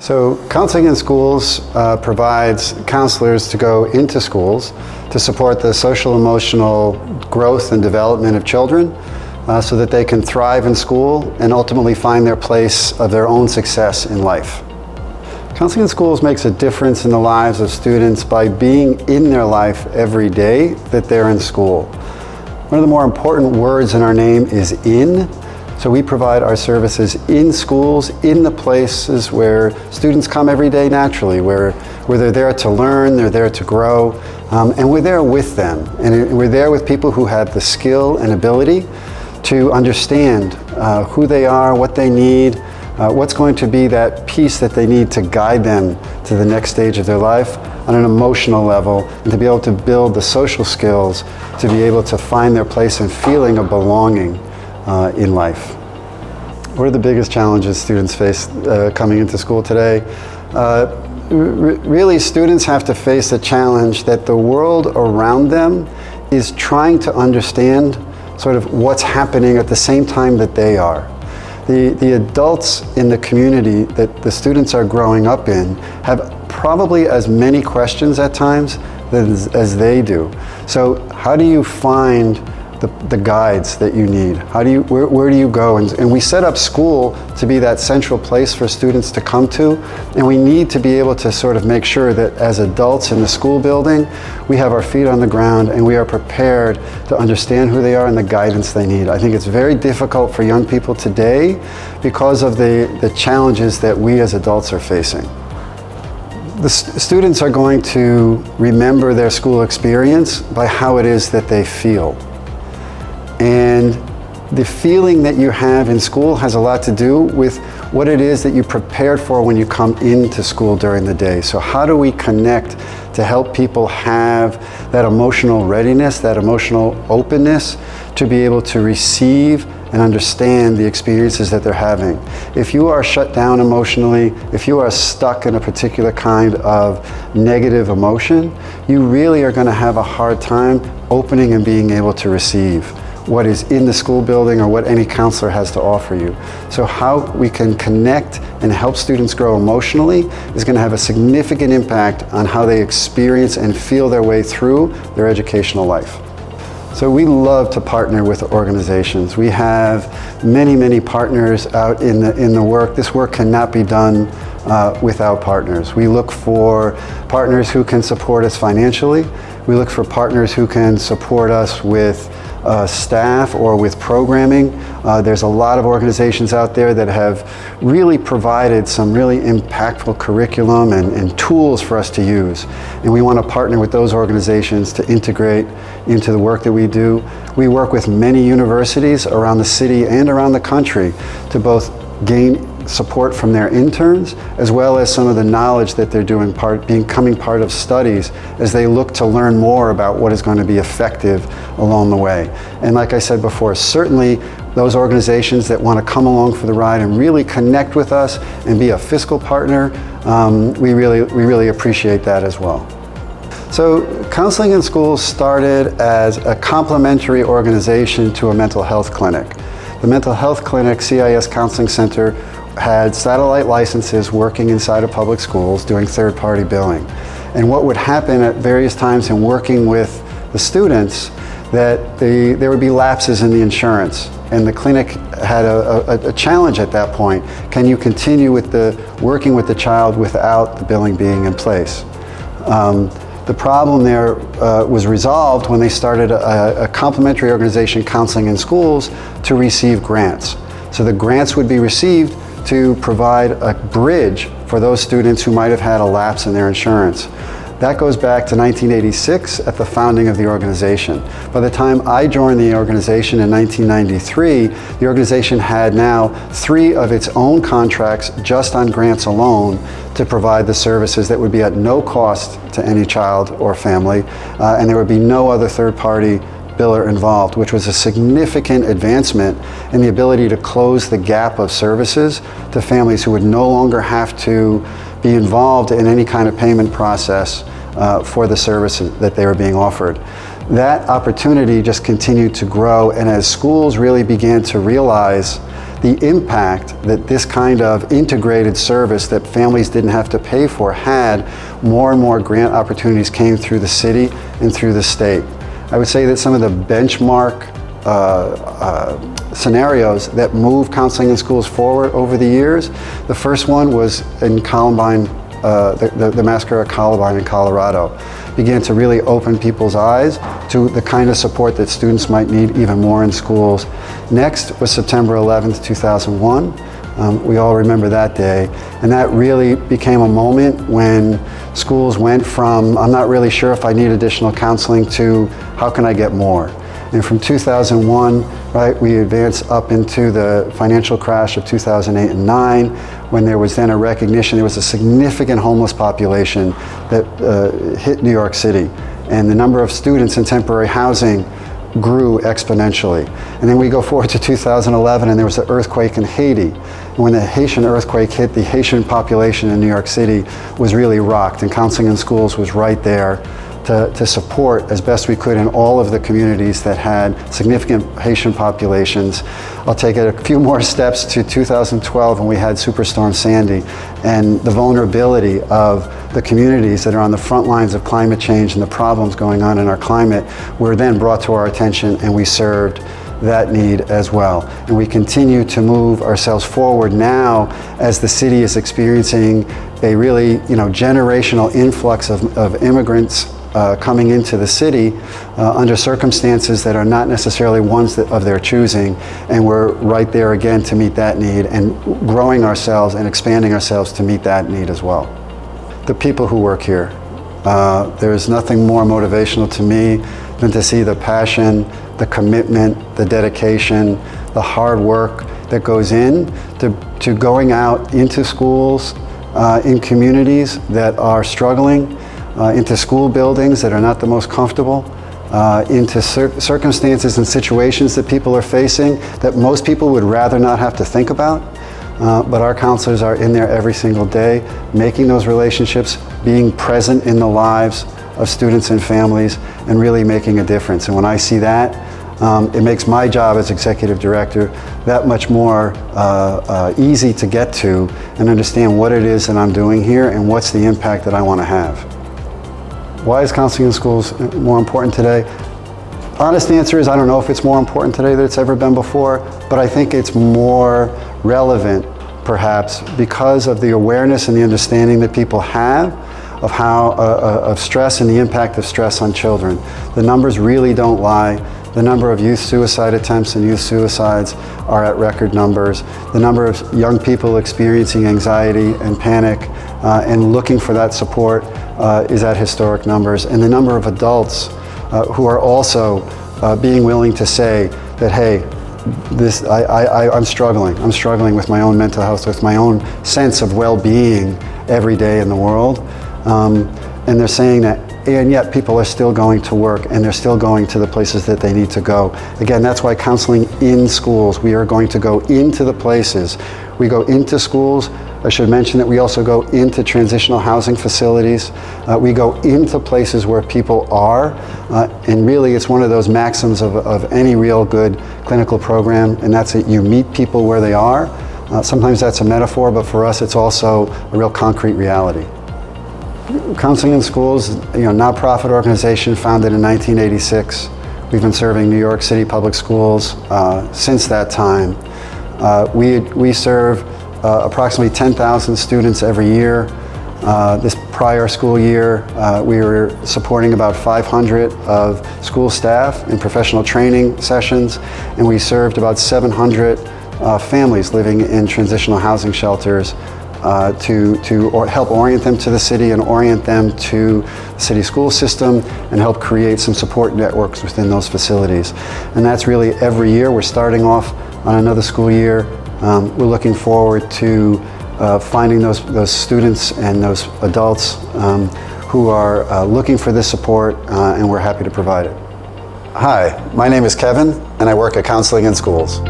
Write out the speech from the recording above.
So Counseling in Schools provides counselors to go into schools to support the social emotional growth and development of children so that they can thrive in school and ultimately find their place of their own success in life. Counseling in Schools makes a difference in the lives of students by being in their life every day that they're in school. One of the more important words in our name is in. So we provide our services in schools, in the places where students come every day naturally, where they're there to learn, they're there to grow, and we're there with them. And we're there with people who have the skill and ability to understand who they are, what they need, what's going to be that piece that they need to guide them to the next stage of their life on an emotional level, and to be able to build the social skills to be able to find their place and feeling of belonging in life. What are the biggest challenges students face coming into school today? Really, students have to face a challenge that the world around them is trying to understand sort of what's happening at the same time that they are. The adults in the community that the students are growing up in have probably as many questions at times as they do. So how do you find the guides that you need? Where do you go? And we set up school to be that central place for students to come to, and we need to be able to sort of make sure that as adults in the school building, we have our feet on the ground and we are prepared to understand who they are and the guidance they need. I think it's very difficult for young people today because of the challenges that we as adults are facing. The students are going to remember their school experience by how it is that they feel. And the feeling that you have in school has a lot to do with what it is that you prepared for when you come into school during the day. So how do we connect to help people have that emotional readiness, that emotional openness to be able to receive and understand the experiences that they're having? If you are shut down emotionally, if you are stuck in a particular kind of negative emotion, you really are going to have a hard time opening and being able to receive what is in the school building or what any counselor has to offer you. So how we can connect and help students grow emotionally is going to have a significant impact on how they experience and feel their way through their educational life. So we love to partner with organizations. We have many partners out in the work. This work cannot be done without partners. We look for partners who can support us financially. We look for partners who can support us with staff or with programming. There's a lot of organizations out there that have really provided some really impactful curriculum and tools for us to use. And we want to partner with those organizations to integrate into the work that we do. We work with many universities around the city and around the country to both gain support from their interns, as well as some of the knowledge that they're becoming part of studies as they look to learn more about what is going to be effective along the way. And like I said before, certainly those organizations that want to come along for the ride and really connect with us and be a fiscal partner, we really appreciate that as well. So Counseling in Schools started as a complementary organization to a mental health clinic. The mental health clinic, CIS Counseling Center, had satellite licenses working inside of public schools doing third-party billing. And what would happen at various times in working with the students, that there would be lapses in the insurance. And the clinic had a challenge at that point. Can you continue with working with the child without the billing being in place? The problem there was resolved when they started a complementary organization, Counseling in Schools, to receive grants. So the grants would be received to provide a bridge for those students who might have had a lapse in their insurance. That goes back to 1986 at the founding of the organization. By the time I joined the organization in 1993, the organization had now 3 of its own contracts just on grants alone to provide the services that would be at no cost to any child or family, and there would be no other third-party biller involved, which was a significant advancement in the ability to close the gap of services to families who would no longer have to be involved in any kind of payment process for the services that they were being offered. That opportunity just continued to grow, and as schools really began to realize the impact that this kind of integrated service that families didn't have to pay for had, more and more grant opportunities came through the city and through the state. I would say that some of the benchmark scenarios that move counseling in schools forward over the years. The first one was in Columbine, the massacre at Columbine in Colorado. Began to really open people's eyes to the kind of support that students might need even more in schools. Next was September 11th, 2001. We all remember that day. And that really became a moment when schools went from, I'm not really sure if I need additional counseling, to how can I get more? And from 2001, right, we advanced up into the financial crash of 2008 and 9, when there was then a recognition there was a significant homeless population that hit New York City. And the number of students in temporary housing grew exponentially. And then we go forward to 2011, and there was an earthquake in Haiti. And when the Haitian earthquake hit, the Haitian population in New York City was really rocked, and counseling in schools was right there to support as best we could in all of the communities that had significant Haitian populations. I'll take it a few more steps to 2012 when we had Superstorm Sandy, and the vulnerability of the communities that are on the front lines of climate change and the problems going on in our climate were then brought to our attention, and we served that need as well. And we continue to move ourselves forward now as the city is experiencing a really, generational influx of immigrants coming into the city under circumstances that are not necessarily ones of their choosing, and we're right there again to meet that need and growing ourselves and expanding ourselves to meet that need as well. The people who work here, there's nothing more motivational to me than to see the passion, the commitment, the dedication, the hard work that goes in to going out into schools, in communities that are struggling, into school buildings that are not the most comfortable, into circumstances and situations that people are facing that most people would rather not have to think about. But our counselors are in there every single day, making those relationships, being present in the lives of students and families, and really making a difference. And when I see that, it makes my job as executive director that much more easy to get to and understand what it is that I'm doing here and what's the impact that I want to have. Why is counseling in schools more important today? Honest answer is I don't know if it's more important today than it's ever been before, but I think it's more relevant perhaps because of the awareness and the understanding that people have of of stress and the impact of stress on children. The numbers really don't lie. The number of youth suicide attempts and youth suicides are at record numbers. The number of young people experiencing anxiety and panic and looking for that support is at historic numbers. And the number of adults who are also being willing to say that, hey, I'm struggling. I'm struggling with my own mental health, with my own sense of well-being every day in the world. And they're saying that, and yet people are still going to work and they're still going to the places that they need to go. Again, that's why counseling in schools, we are going to go into the places. We go into schools. I should mention that we also go into transitional housing facilities. We go into places where people are, and really it's one of those maxims of any real good clinical program, and that's that you meet people where they are. Sometimes that's a metaphor, but for us it's also a real concrete reality. Counseling in Schools, nonprofit organization founded in 1986. We've been serving New York City public schools since that time. We serve approximately 10,000 students every year. This prior school year, we were supporting about 500 of school staff in professional training sessions, and we served about 700 families living in transitional housing shelters to help orient them to the city and orient them to the city school system and help create some support networks within those facilities. And that's really every year. We're starting off on another school year. We're looking forward to finding those students and those adults who are looking for this support, and we're happy to provide it. Hi, my name is Kevin, and I work at Counseling in Schools.